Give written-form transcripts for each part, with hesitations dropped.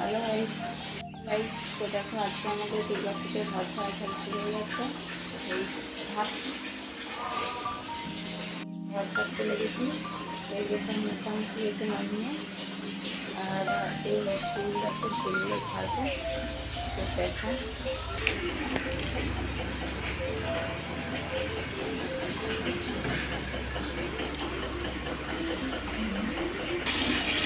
Hello guys, তো দেখো আজকে আমাদের দুর্গা পুজোর ঘর ছাড়া খেলা শুরু হয়ে যাচ্ছে। এই ছাড়ছি, ঘর ছাড়তে লেগেছি। এই বেসন মেশামেশি হয়েছে নামিয়ে, আর এই ফুল গাছের ফুলগুলো ছাড়বো। তো দেখো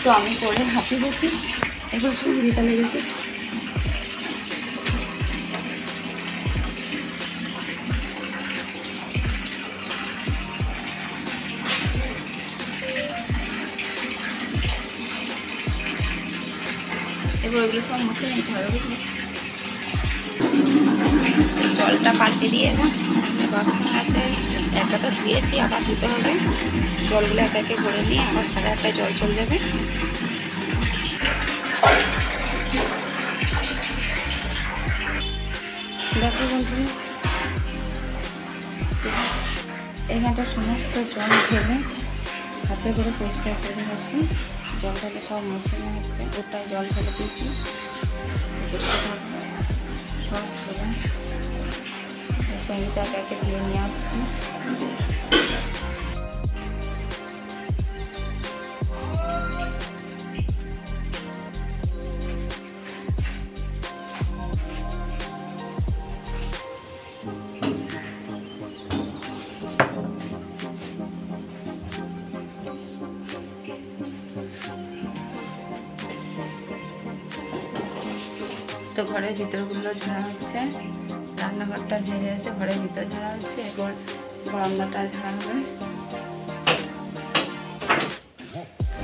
তো আমি করে হাঁপিয়ে গেছি, এবার শুধু দিতে লেগেছি। এবার ওইগুলো সব মুছে নিতে হবে, বুঝলি? জলটা পাল্টে দিয়ে না, বাসন আছে একটা ধুয়েছি, আবার ধুতে হবে। জলগুলো একে একে ভরে নিয়ে আবার 8:30টায় জল চলে যাবে। দেখো বন্ধু, এখানটা সমস্ত জল ঢেলে হাতে করে পরিষ্কার করে যাচ্ছি। জলটাকে সব মুছে নেওয়া হচ্ছে, ওটাই জল ঢেলে দিয়েছি। সব ঢেলে সঙ্গীতা একে ধুয়ে নিয়ে আসছি। তো ঘরের ভিতরগুলো ঝাড়া হচ্ছে, রান্নাঘরটা ঝেড়ে এসে ঘরের ভিতর ঝাড়া হচ্ছে, এরপর বারান্দাটা ঝাড়া হবে।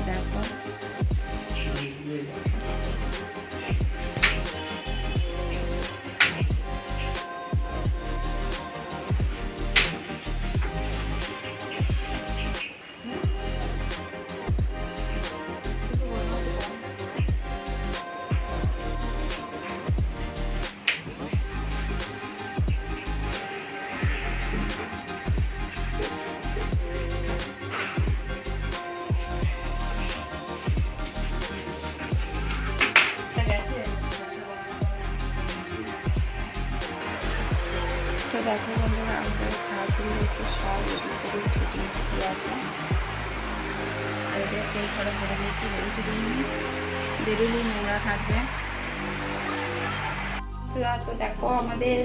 দেখো তো দেখো বন্ধুরা, আমাদের ছাড়াছড়ি হয়েছে, সব ছুটি আছে। এদেরকে এই ঘরে ভরে দিয়েছি, বেরুলি নোংরা থাকবে। তো দেখো আমাদের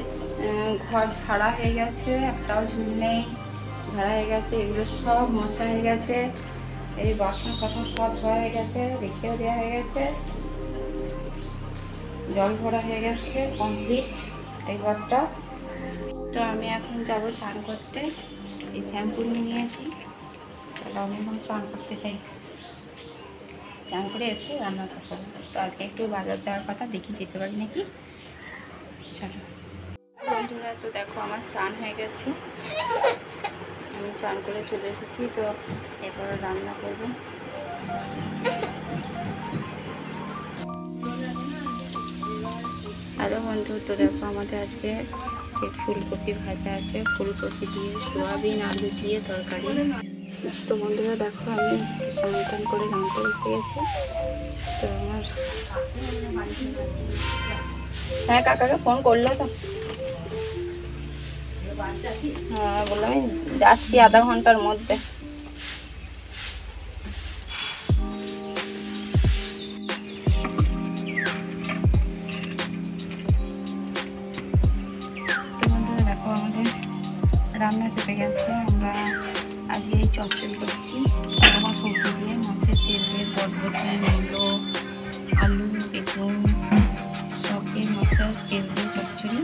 ঘর ঝাড়া হয়ে গেছে, একটাও ঝুল নেই, ঝাড়া হয়ে গেছে। এগুলো সব মোছা হয়ে গেছে, এই বাসন ফাসন সব ধোয়া হয়ে গেছে, রেখেও দেওয়া হয়ে গেছে, জল ভরা হয়ে গেছে, কমপ্লিট এই ঘরটা। তো আমি এখন যাব স্নান করতে, এই শ্যাম্পু নিয়ে নিয়েছি। চলো আমি এখন স্নান করতে চাই, স্নান করে এসে রান্না করবো। তো আজকে একটু বাজার যাওয়ার কথা, দেখি যেতে পারি নাকি। চলো বন্ধুরা, তো দেখো আমার চান হয়ে গেছে, আমি চান করে চলে এসেছি। তো এরপরে রান্না করবো। হ্যালো বন্ধু, তো দেখো আমাদের আজকে ফুলকপি ভাজা আছে, ফুলকপি দিয়ে সোয়াবিন আলু দিয়ে তরকারি। তো বন্ধুরা দেখো, আমি স্নান করে রান্না এসে গেছি। তো আমার হ্যাঁ কাকাকে ফোন করলো, তো হ্যাঁ বললাম আমি যাচ্ছি আধা ঘন্টার মধ্যে। রান্না চেপে গেছে, আমরা আজকে এই চচ্চড়ি করছি সব রকম সবজি দিয়ে, মাছের তেল দিয়ে, বরবটি, মূলো, আলু, বেগুন সব দিয়ে মাছের তেল দিয়ে চচ্চড়ি,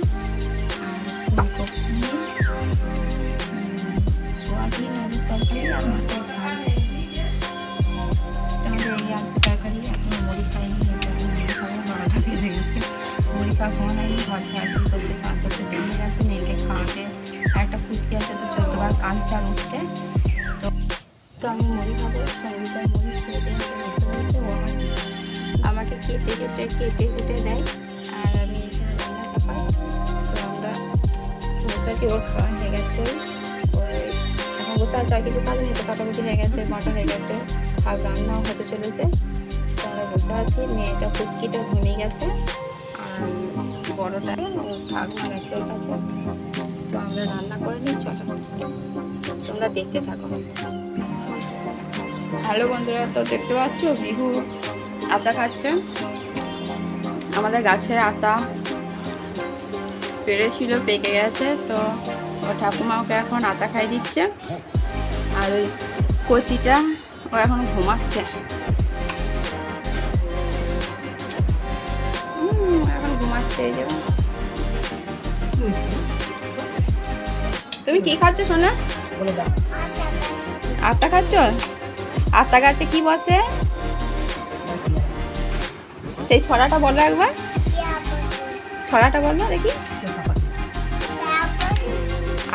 আর ফুলকপি, সোয়াবিন আলুর তরকারি আর মাছের ঝাল। আমাদের এই আলুর তরকারি এখন মুড়ি খাইনি, মুড়ি খাওয়া 12টা বেজে গেছে, মুড়ি খাওয়ার সময় হয়নি। ঘর ছাড়াছাড়ি করতে চান করতে দেরি হয়ে গেছে, মেয়েকে খাওয়াতে একটা ফুচকি আছে, তো 14বার কালচার উঠছে। তো আমি মুড়ি খাবো, সঙ্গীতার মুড়ি খেতে আমাকে কেটে কুটে দেয়, আর আমি এখানে রান্না চাপাই। তো আমরা বসাচ্ছি, ওর খাওয়া হয়ে গেছে, ওই এখন বসে আছে, আর কিছু কাজ নেই, তো কাটাকুটি হয়ে গেছে, বাটা হয়ে গেছে, আর রান্নাও হতে চলেছে। তো আমরা বসে আছি। মেয়েটা কুচকিটা ঘুমিয়ে গেছে আর বড়টা ওর ভাগনা গেছে ওর কাছে। তো আমরা রান্না করে নিই, চলো তোমরা দেখতে থাকো। হ্যালো বন্ধুরা, তো দেখতে পাচ্ছ বিহু আতা খাচ্ছে। আমাদের গাছের আতা পেরেছিল, পেকে গেছে, তো ও ঠাকুমা ওকে এখন আতা খাই দিচ্ছে। আর ওই কচিটা ও এখন ঘুমাচ্ছে। এখন ঘুমাচ্ছে। এই যে তুমি কি খাচ্ছ সোনা? আতা খাচ্ছ? আতা গাছে কি বসে? সেই ছড়াটা বলো একবার, ছড়াটা বলো দেখি।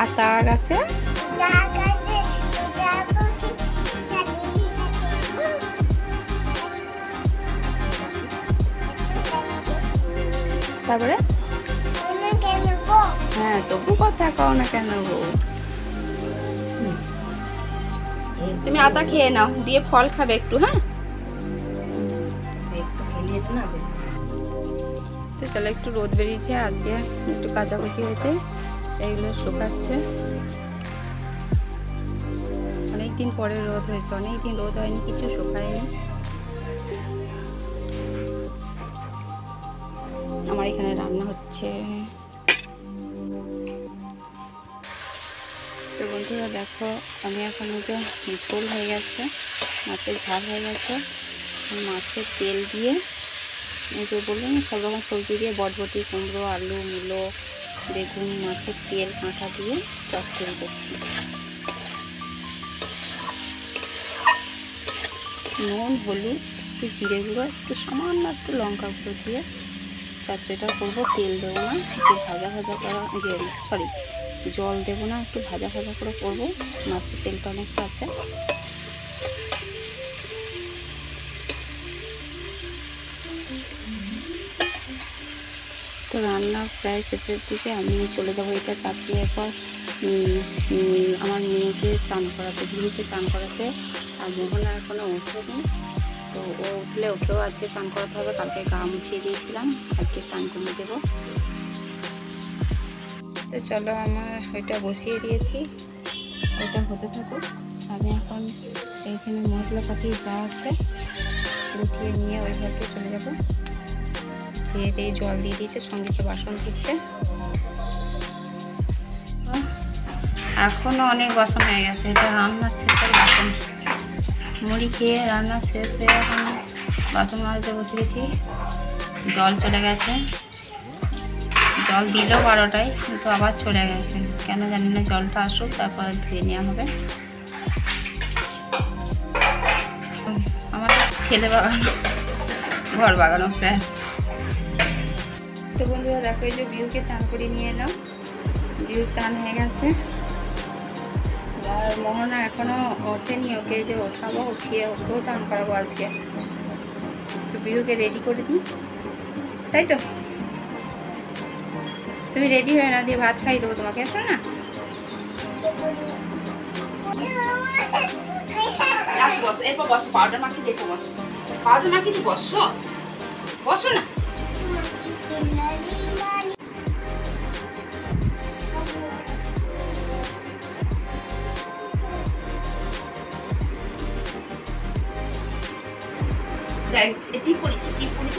আতা গাছে তারপরে হ্যাঁ, তবু কথা কও না কেন গো। তুমি আতা খেয়ে নাও, দিয়ে ফল খাবে একটু। হ্যাঁ, তো চলো, একটু রোদ বেরিয়েছে আজকে, একটু কাচাকুচি হয়েছে, এইগুলো শুকাচ্ছে। অনেকদিন পরে রোদ হয়েছে, অনেকদিন রোদ হয়নি, কিছু শুকায়নি। আমার এখানে রান্না হচ্ছে। তো বন্ধুরা দেখো, আমি এখন ওটা ঝোল হয়ে গেছে, মাছের ঝাল হয়ে গেছে। মাছের তেল দিয়ে এই যে বললাম সব রকম সবজি দিয়ে, বটবটি, কুমড়ো, আলু, মূলো, বেগুন, মাছের তেল কাঁটা দিয়ে চচ্চড়ি করছি। নুন, হলুদ, একটু জিরে গুঁড়ো, একটু সামান্য একটু লঙ্কা গুঁড়ো দিয়ে চচ্চড়িটা করবো। তেল দেবো না, একটু ভাজা ভাজা করা, সরি জল দেবো না, একটু ভাজা ভাজা করে করবো। মাছের তেলটা অনেকটা আছে। তো রান্না প্রায় শেষের দিকে, আমি চলে যাবো এটা চাপিয়ে। পর আমার মেয়েকে চান করাতে, বিহুকে চান করাতে। আর মোহনা এখনও ওঠেনি, তো ও উঠলে ওকেও আজকে চান করাতে হবে। কালকে গা মুছিয়ে দিয়েছিলাম, আজকে চান করে দেবো। তো চলো, আমার ওইটা বসিয়ে দিয়েছি, ওইটা হতে থাকুক। আমি এখন এইখানে মশলাপাতি যা আছে উঠিয়ে নিয়ে ওই ঘরকে চলে যাবো। ছেড়ে দিয়ে জল দিয়ে দিয়েছে, সঙ্গে তো বাসন ধুচ্ছে। এখনও অনেক বাসন হয়ে গেছে, এটা রান্নার শেষের বাসন। মুড়ি খেয়ে রান্না শেষ হয়ে এখন বাসন মাজতে বসে গেছি। জল চলে গেছে, জল দিল 12টায়, কিন্তু আবার চলে গেছে কেন জানি না। জলটা আসুক, তারপর ধুয়ে নেওয়া হবে। আমার ছেলে বাগানো, ঘর বাগানো প্রায়। তো বন্ধুরা দেখো, এই যে বিহুকে চান করে নিয়ে এলাম। বিহু চান হয়ে গেছে, আর মোহনা এখনো ওঠেনি। ওকে যে ওঠাবো, উঠিয়ে ওকেও চান করাবো আজকে। তো বিহুকে রেডি করে দিই, তাই তো? তুমি রেডি হয়ে না, দিয়ে ভাত খাই দেবো তোমাকে। আসো না, বসো, এরপর বসো, পাউডার মাখিয়ে দেখো, বসো, পাউডার মাখিয়ে তো বসো, বসো না। এটি পড়ি, এটি পড়ি।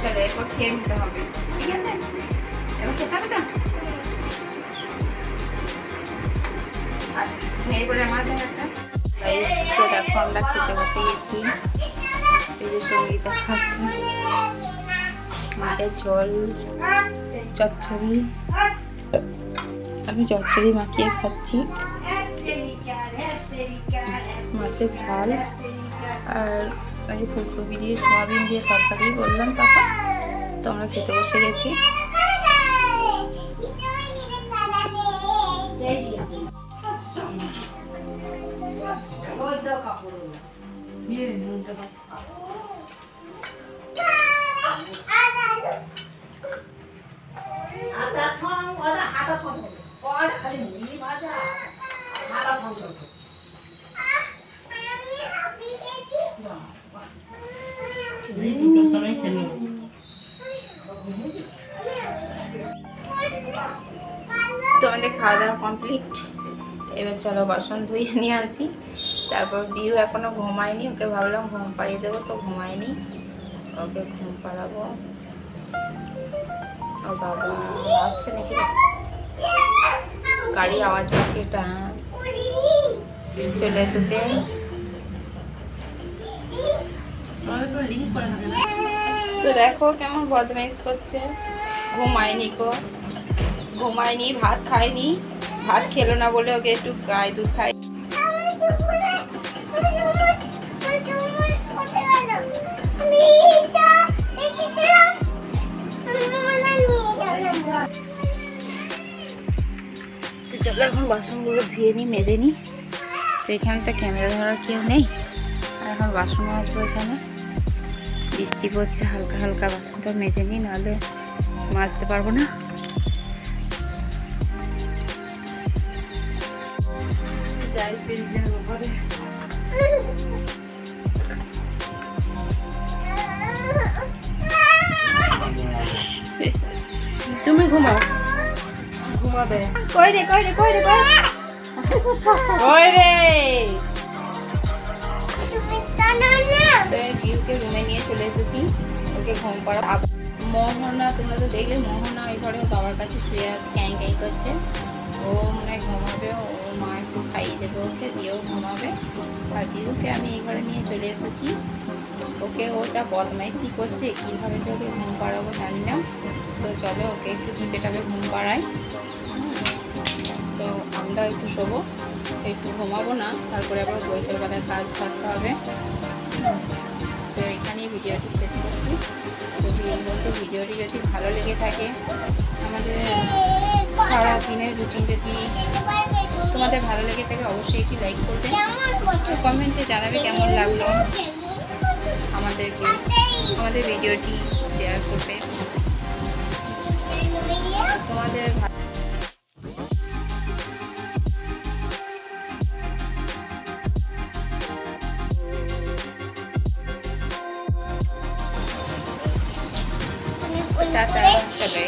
চলো, এরপর খেয়ে নিতে হবে, ঠিক আছে? এবার খেতে হবে তো। আচ্ছা, এরপরে আমার একটা তো দেখো, আমরা খেতে বসে গেছি। এই যে সঙ্গীতা খাচ্ছে মাছের ঝোল, চচ্চড়ি। আমি চচ্চড়ি মাখিয়ে খাচ্ছি, মাছের ঝাল আর ওই ফুলকপি দিয়ে সোয়াবিন দিয়ে তরকারি বললাম তখন। তো আমরা খেতে বসে গেছি। তো আমাদের খাওয়া দাওয়া কমপ্লিট। এবার চলো বাসন ধুয়ে নিয়ে আসি। তারপর বিউ এখনো ঘুমায়নি, ওকে ভাবলাম ঘুম পাড়িয়ে দেবো, তো ঘুমায়নি, ওকে ঘুম পাড়াবো। ও বাবা আসছে নাকি, গাড়ি আওয়াজ পাচ্ছি, এটা চলে এসেছে। তো দেখো কেমন বদমাইশ করছে, ঘুমায়নি গো, ঘুমায়নি, ভাত খায়নি, ভাত খেলো না বলে ওকে একটু গায়ে দুধ খাই। তো চলো এখন বাসনগুলো ধুয়ে নিই, মেজে নিই। তো এখানে তো ক্যামেরা ধরার কেউ নেই, আর এখন বাসন মাজবো। এখানে বৃষ্টি পড়ছে হালকা হালকা, বাসনটা মেজে নিই, নাহলে মাজতে পারবো না। তুমি ঘুমাও, ঘুমাবে। কই রে কই রে কই রে কই ওই রে, তো বিউকে রুমে নিয়ে চলে এসেছি, ওকে ঘুম পাড়া। মোহনা, তোমরা তো দেখলে মোহনা ওই ঘরে ওর বাবার কাছে শুয়ে আছে, ক্যাঁ ক্যাঁ করছে। ও মনে হয় ঘুমাবে, ও মা একটু খাইয়ে দেবে ওকে, দিয়েও ঘুমাবে। আর বিউকে আমি এই ঘরে নিয়ে চলে এসেছি। ওকে ও যা বদমাইশি করছে, কীভাবে যে ওকে ঘুম পাড়াবো জানি না। তো চলো ওকে একটু টিপে টাপে ঘুম পাড়াই। তো আমরা একটু শোবো, একটু ঘুমাবো না, তারপরে আবার বৈকালবেলায় কাজ সারতে হবে। তো এখানেই ভিডিওটি শেষ করছি। তো বলতে ভিডিওটি যদি ভালো লেগে থাকে, আমাদের সারাদিনের রুটিন যদি তোমাদের ভালো লেগে থাকে, অবশ্যই একটি লাইক করবে, কমেন্টে জানাবে কেমন লাগলো আমাদের ভিডিওটি, শেয়ার করবে। তোমাদের টাটা, চলো।